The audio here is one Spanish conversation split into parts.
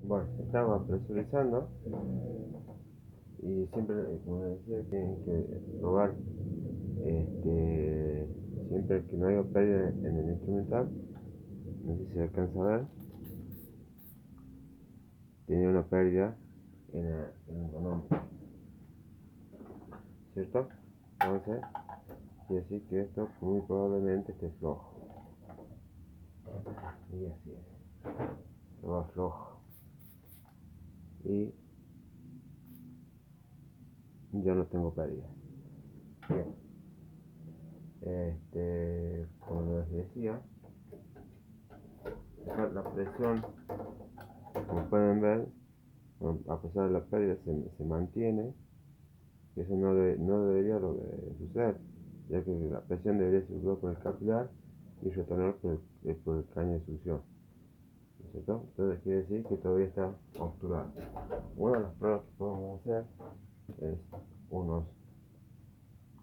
Bueno, estaba presurizando y siempre, como decía, tienen que probar siempre que no haya pérdida en el instrumental. No sé si se alcanza a ver, tenía una pérdida en el manómetro, ¿cierto? Entonces, quiere decir que esto muy probablemente esté flojo. Y así es, se va flojo. Y ya no tengo pérdida. Bien. Como les decía, la presión, como pueden ver, a pesar de la pérdida, se mantiene. Y eso no debería suceder, ya que la presión debería circular por el capilar y retornar por el caño de succión, ¿no es cierto? Entonces quiere decir que todavía está obturado. Una de las pruebas que podemos hacer es unos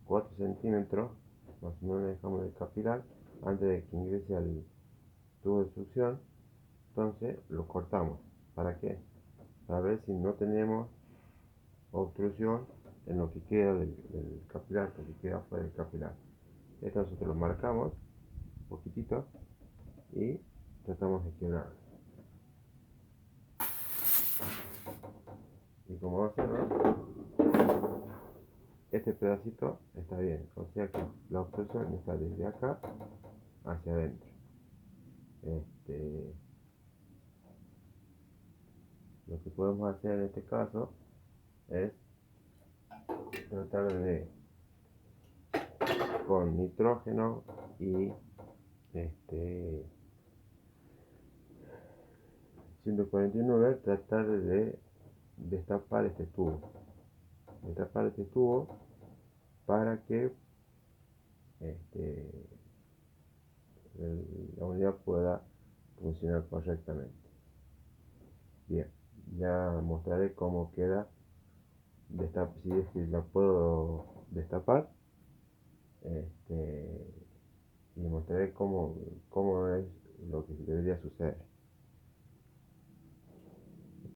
4 centímetros, más o menos dejamos el capilar antes de que ingrese al tubo de succión. Entonces lo cortamos. ¿Para qué? Para ver si no tenemos obstrucción en lo que queda del capilar, lo que queda fuera del capilar. Esto nosotros lo marcamos un poquitito y tratamos de quebrarlo. Y como va a ser, este pedacito está bien, o sea que la obstrucción está desde acá hacia adentro. Lo que podemos hacer en este caso es tratar de, con nitrógeno y 149, tratar de destapar este tubo para que la unidad pueda funcionar correctamente. Bien, ya mostraré cómo queda, si es que la puedo destapar, y mostraré cómo es lo que debería suceder.